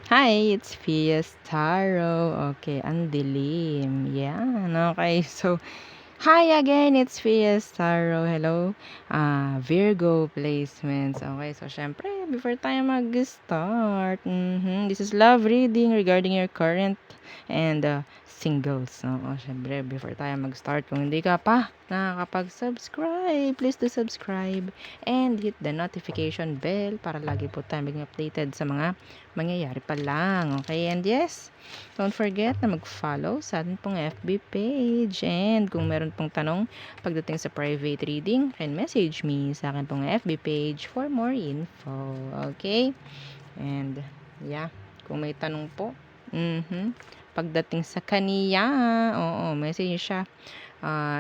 Hi, it's Fiestaro. Okay, ang dilim. Yan, okay. So, hi again, it's Fiestaro. Hello. Virgo placements. Okay, so syempre, before tayo mag-start, this is love reading regarding your current and singles. Oo, syempre, before tayo mag-start, kung hindi ka pa nakakapag-subscribe, please do subscribe and hit the notification bell para lagi po tayo maging updated sa mga mangyayari pa lang. Okay, and yes, don't forget na mag-follow sa atin pong FB page. And kung meron pong tanong pagdating sa private reading, can message me sa akin pong FB page for more info. Okay? And yeah, kung may tanong po, pagdating sa kaniya, oo, message siya.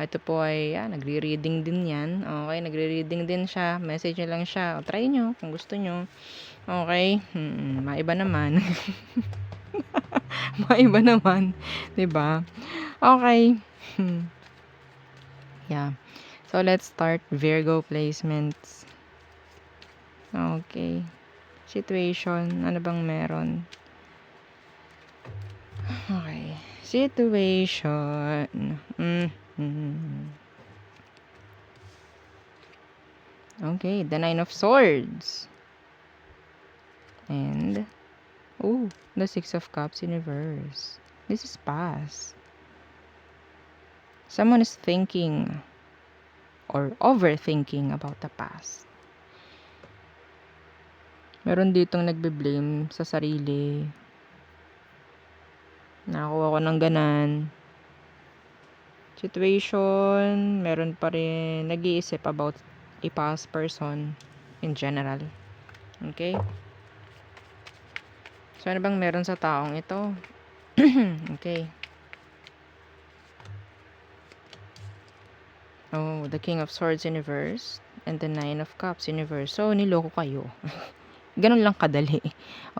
Ito po ay nagre-reading din yan. Okay, nagre-reading din siya. Message nyo lang siya. O, try nyo kung gusto nyo. Okay? Maiba naman. Maiba naman. 'Di ba? Okay. Yeah. So, let's start Virgo placements. Okay. Situation. Ano bang meron? Okay. Situation. Okay. The Nine of Swords. And, the Six of Cups in reverse. This is past. Someone is thinking or overthinking about the past. Meron ditong nagbe-blame sa sarili. Nakakuha ko ng ganan. Situation, meron pa rin nag-iisip about a past person in general. Okay? So, ano bang meron sa taong ito? Okay. Oh, the King of Swords in reverse and the Nine of Cups in reverse. So, niloko kayo. Ganun lang kadali.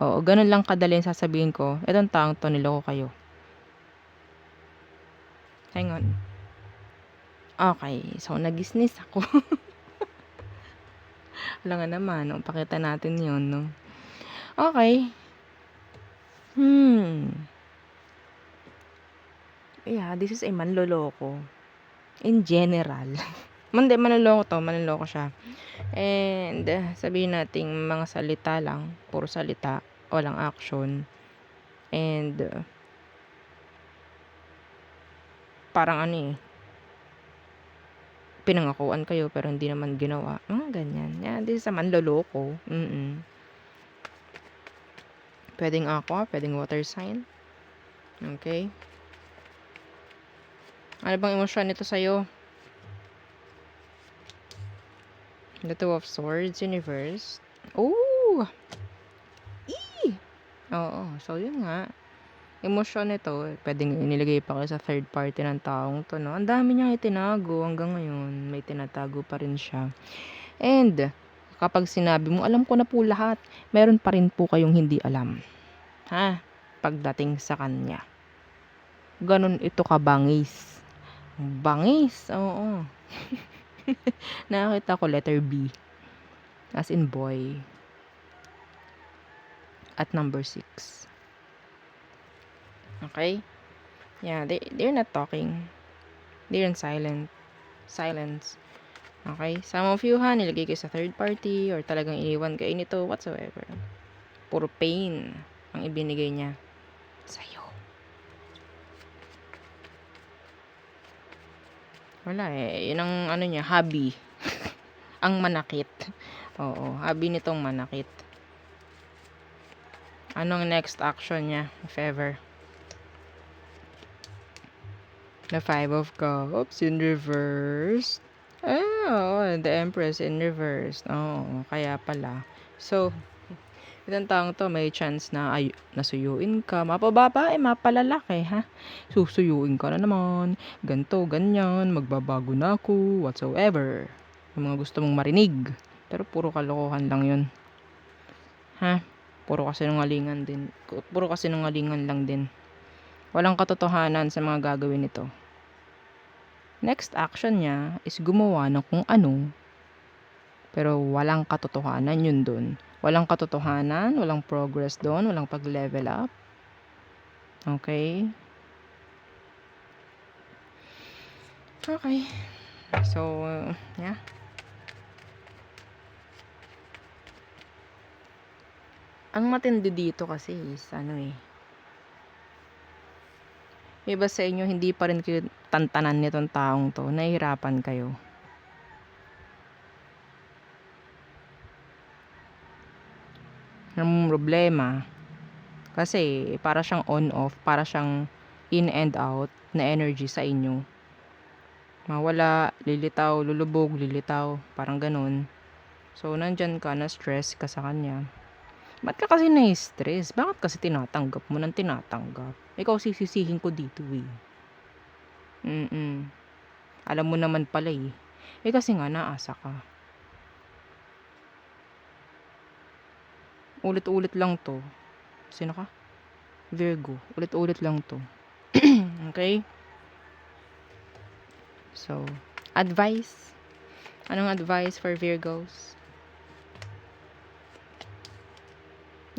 Oo, ganun lang kadali yung sasabihin ko. Itong taong to, niloko kayo. Hang on. Okay, so nagisnis ako. Wala nga naman, no? Pakita natin yun, no? Okay. Yeah, this is a manloloko. In general. Manloloko siya. And, sabihin nating mga salita lang. Puro salita. Walang action. And, parang pinangakuan kayo pero hindi naman ginawa. Ganyan. Yeah, this is a manloloko. Pwedeng aqua, pwedeng water sign. Okay. Ano bang emosyon nito sa'yo? The Two of Swords Universe. Oo! Oo. So, yun nga. Emosyon nito, pwedeng inilagay pa kayo sa third party ng taong to, no? Ang dami niyang itinago hanggang ngayon. May tinatago pa rin siya. And, kapag sinabi mo, alam ko na po lahat, meron pa rin po kayong hindi alam. Pagdating sa kanya. Ganon ito kabangis. Bangis, oo. Nakakita ko letter B. As in boy. At number 6. Okay? Yeah, they're not talking. They're in silence. Okay? Some of you nilagay kayo sa third party or talagang iniwan kayo nito whatsoever. Puro pain ang ibinigay niya sa'yo. Wala yun ang niya, hobby. Ang manakit. Oo, hobby nitong manakit. Anong next action niya, if ever? The Five of Cups in reverse. The Empress in reverse. Kaya pala. So, itong taong to, may chance na nasuyuin ka. Mapababae, mapalalaki, ha? Susuyuin ka na naman. Ganto, ganyan. Magbabago na ako. Whatsoever. Yung mga gusto mong marinig. Pero puro kalokohan lang yun. Puro kasinungalingan lang din. Walang katotohanan sa mga gagawin nito. Next action niya is gumawa ng kung ano Pero walang katotohanan yun dun. Walang katotohanan, walang progress dun, walang pag-level up. Okay? Okay. So, yeah. Ang matindi dito kasi is iba sa inyo hindi pa rin kayo tantanan nitong taong to, nahihirapan kayo. Ang problema, kasi para siyang on-off, para siyang in and out na energy sa inyo. Mawala, lilitaw, lulubog, lilitaw, parang ganun. So, nandyan ka, na-stress ka sa kanya. Ba't ka kasi na-stress? Bakit kasi tinatanggap mo ng tinatanggap? Ikaw sisisihin ko dito eh. Alam mo naman pala eh. Kasi nga naasa ka. Ulit-ulit lang to. Sino ka? Virgo. Ulit-ulit lang to. Okay? So, advice. Anong advice for Virgos?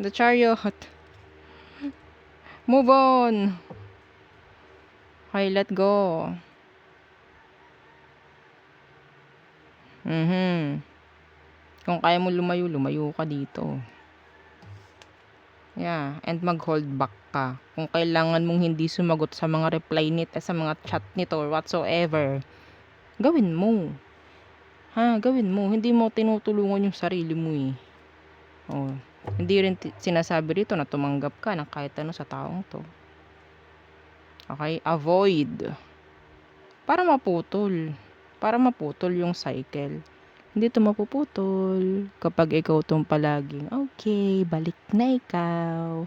The Chariot. Move on. Okay, let go. Kung kaya mo lumayo, lumayo ka dito. Yeah, and mag-hold back ka. Kung kailangan mong hindi sumagot sa mga reply nito, sa mga chat nito or whatsoever, gawin mo. Gawin mo. Hindi mo tinutulungan yung sarili mo eh. Hindi rin sinasabi rito na tumanggap ka ng kahit ano sa taong to. Okay? Avoid. Para maputol yung cycle. Hindi ito mapuputol kapag ikaw itong palaging, okay, balik na ikaw.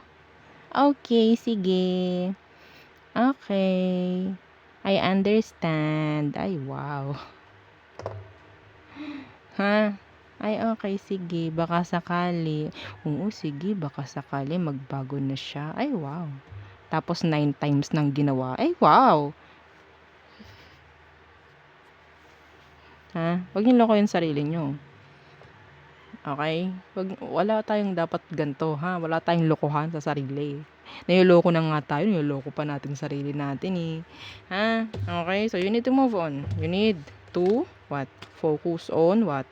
Okay, sige. Okay. I understand. Ay, wow. Ay, okay, sige. Baka sakali. Oo, sige, baka sakali magbago na siya. Ay, wow. Tapos 9 times nang ginawa. Ay, wow. Huwag niyo lokohin sarili niyo. Okay? Wala tayong dapat ganito, Wala tayong lokohan sa sarili. Niloloko na nga tayo, niloloko pa natin sarili natin eh. Okay? So, you need to move on. You need to, what? Focus on what?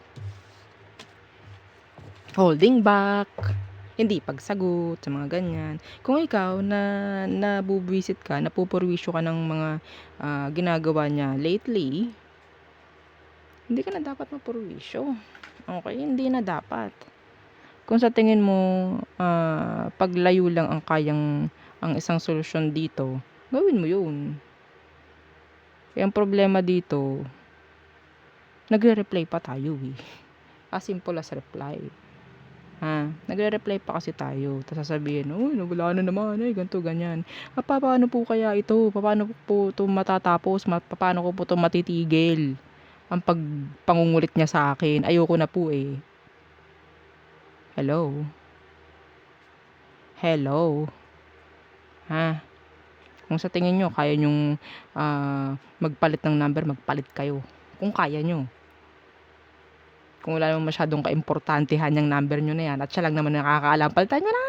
Holding back. Hindi pagsagot sa mga ganyan. Kung ikaw na nabubwisit ka, napupurwisyo ka ng mga ginagawa niya lately, hindi ka na dapat mapurwisyo. Okay? Hindi na dapat. Kung sa tingin mo paglayo lang ang isang solusyon dito, gawin mo yun. Ang problema dito, nagre-reply pa tayo eh. As simple as reply. Nagre-reply pa kasi tayo. Tapos sasabihin, wala na naman, ganito, ganyan. Paano po kaya ito? Paano po ito matatapos? Paano ko po ito matitigil? Ang pagpangungulit niya sa akin, ayoko na po eh. Hello? Kung sa tingin nyo, kaya nyong magpalit ng number, magpalit kayo. Kung kaya nyo. Kung wala naman masyadong kaimportantehan yung number nyo na yan, at siya lang naman nakakaalam, palitan nyo na!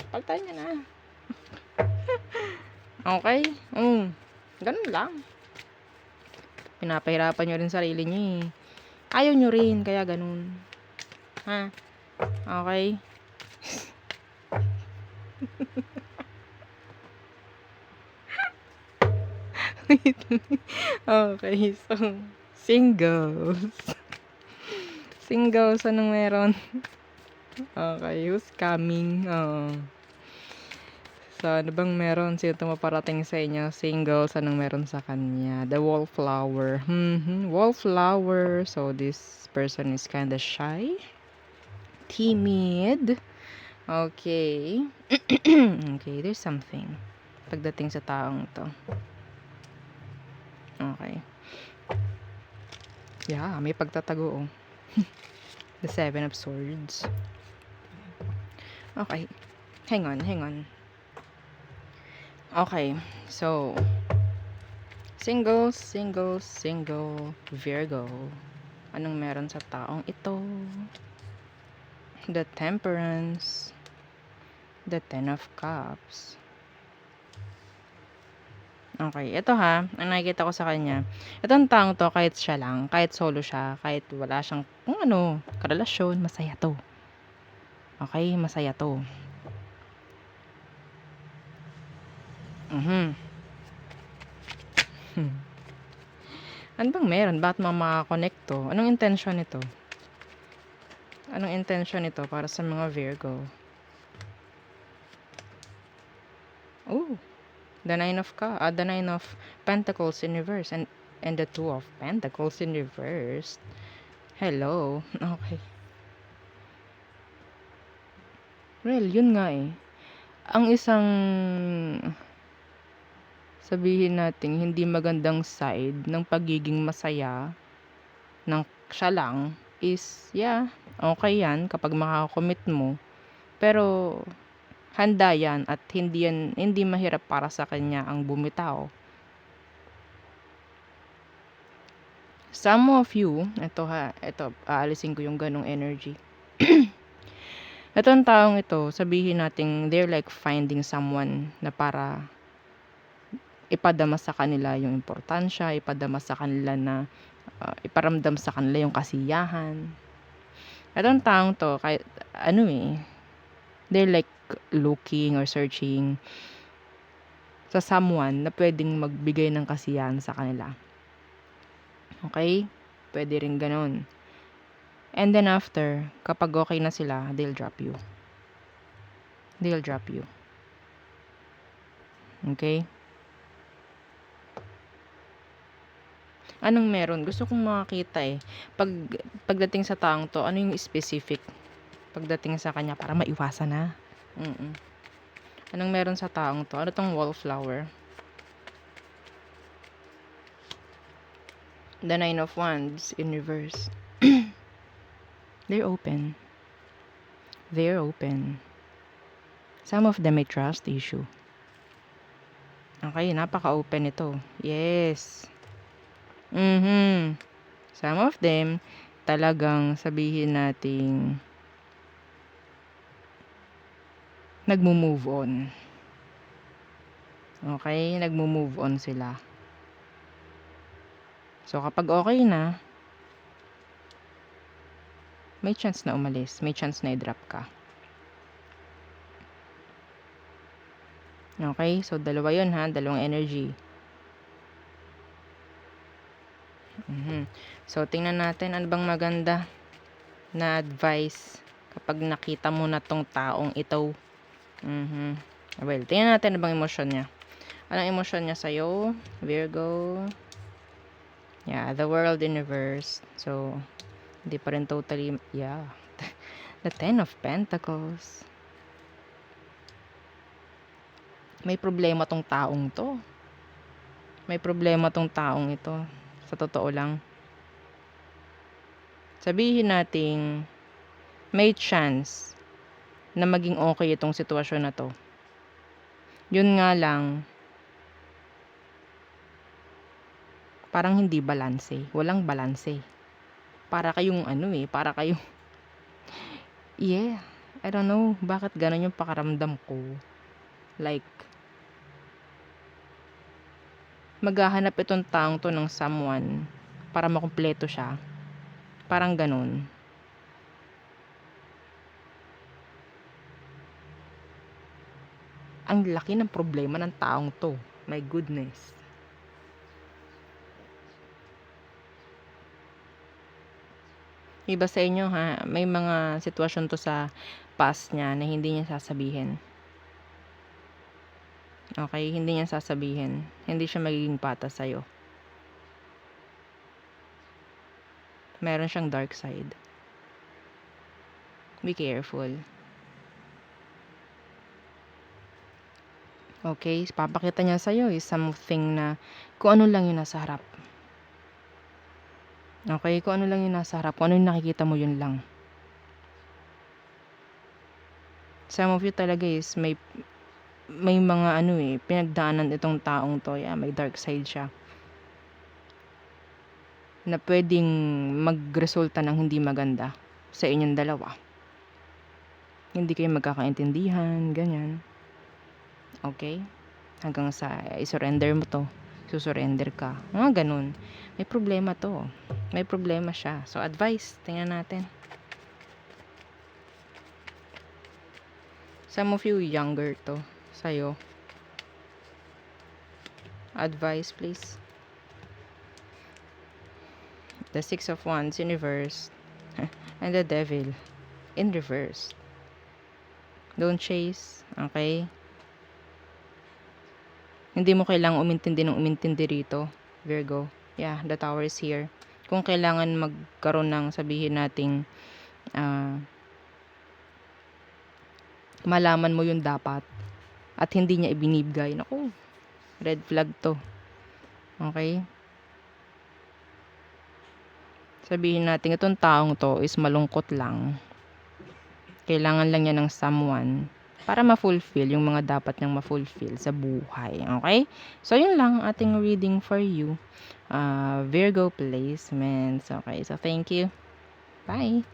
Palitan nyo na. Okay? Ganun lang. Pinapahirapan nyo rin sarili nyo eh. Ayaw nyo rin, kaya ganun. Okay? Okay, so singles. Singles, anong meron? Okay, who's coming? So, ano bang meron? Sino tumaparating sa inyo? Singles, anong meron sa kanya? The wallflower. Wallflower. So, this person is kinda shy. Timid. Okay. Okay, there's something pagdating sa taong to. Okay. Yeah, may pagtatago. The 7 of Swords. Okay. Hang on. Okay. So, single Virgo. Anong meron sa taong ito? The Temperance. The Ten of Cups. Okay, ito ha, ang nakikita ko sa kanya, itong taong to, kahit siya lang, kahit solo siya, kahit wala siyang, kung ano, karelasyon, masaya to. Okay, masaya to. Ano bang meron? Bakit makakonect to? Anong intention nito? Anong intention nito para sa mga Virgo? Oh, the Nine of Pentacles in reverse and the Two of Pentacles in reverse. Hello. Okay. Well, yun nga eh. Ang isang sabihin natin hindi magandang side ng pagiging masaya ng siya lang is okay yan kapag makakommit mo. Pero handa yan at hindi mahirap para sa kanya ang bumitaw. Some of you, ito aalisin ko yung ganong energy. Itong taong ito, sabihin natin they're like finding someone na para ipadama sa kanila yung importansya, ipadama sa kanila na iparamdam sa kanila yung kasiyahan. Itong taong to, kahit they're like looking or searching sa someone na pwedeng magbigay ng kasiyahan sa kanila. Okay? Pwede rin ganun. And then after, kapag okay na sila, they'll drop you. They'll drop you. Okay? Anong meron? Gusto kong makakita eh. Pagdating sa taong to, ano yung specific? Pagdating sa kanya, para maiwasan na. Anong meron sa taong to? Ano tong wallflower? The Nine of Wands in reverse. They're open. They're open. Some of them may trust issue. Okay, napaka-open ito. Yes. Some of them, talagang sabihin nating nagmo-move on. Okay, nagmo-move on sila. So, kapag okay na, may chance na umalis. May chance na i-drop ka. Okay, so dalawa yun ha, dalawang energy. So, tingnan natin ano bang maganda na advice kapag nakita mo na tong taong ito. Well, tingnan natin ano bang emosyon niya. Anong emosyon niya sa'yo, Virgo? The World in reverse. So, hindi pa rin totally, the Ten of Pentacles. May problema tong taong to. May problema tong taong ito. Sa totoo lang. Sabihin nating may chance na maging okay itong sitwasyon na to. Yun nga lang, parang hindi balanse. Walang balanse. Para kayong para kayong I don't know bakit ganun yung pakaramdam ko. Like, maghahanap itong taong to ng someone para makumpleto siya. Parang ganun. Ang laki ng problema ng taong to. My goodness. Iba sa inyo ha, may mga sitwasyon to sa past niya na hindi niya sasabihin. Okay, hindi niya sasabihin. Hindi siya magiging patas sa'yo. Meron siyang dark side. Be careful. Okay, papakita niya sa'yo is something na kung ano lang yung nasa harap. Okay, kung ano lang yung nasa harap, kung ano yung nakikita mo, yun lang. Some of you talaga is may mga pinagdaanan itong taong to. May dark side siya. na pwedeng magresulta ng hindi maganda sa inyong dalawa. Hindi kayo magkakaintindihan, ganyan. Okay? Hanggang sa i-surrender mo to. Susurrender ka. Mga ganun. May problema to. May problema siya. So, advice. Tingnan natin. Some of you younger to. Sa'yo. Advice, please. The Six of Wands in reverse. And the Devil in reverse. Don't chase. Okay? Hindi mo kailangang umintindi ng umintindi rito, Virgo. Yeah, the Tower is here. Kung kailangan magkaroon ng sabihin nating malaman mo yung dapat at hindi niya ibinibigay. Naku, red flag to. Okay? Sabihin natin, itong taong to is malungkot lang. Kailangan lang niya ng someone para ma-fulfill yung mga dapat niyang ma-fulfill sa buhay. Okay? So, yun lang ating reading for you. Virgo placements. Okay, so thank you. Bye!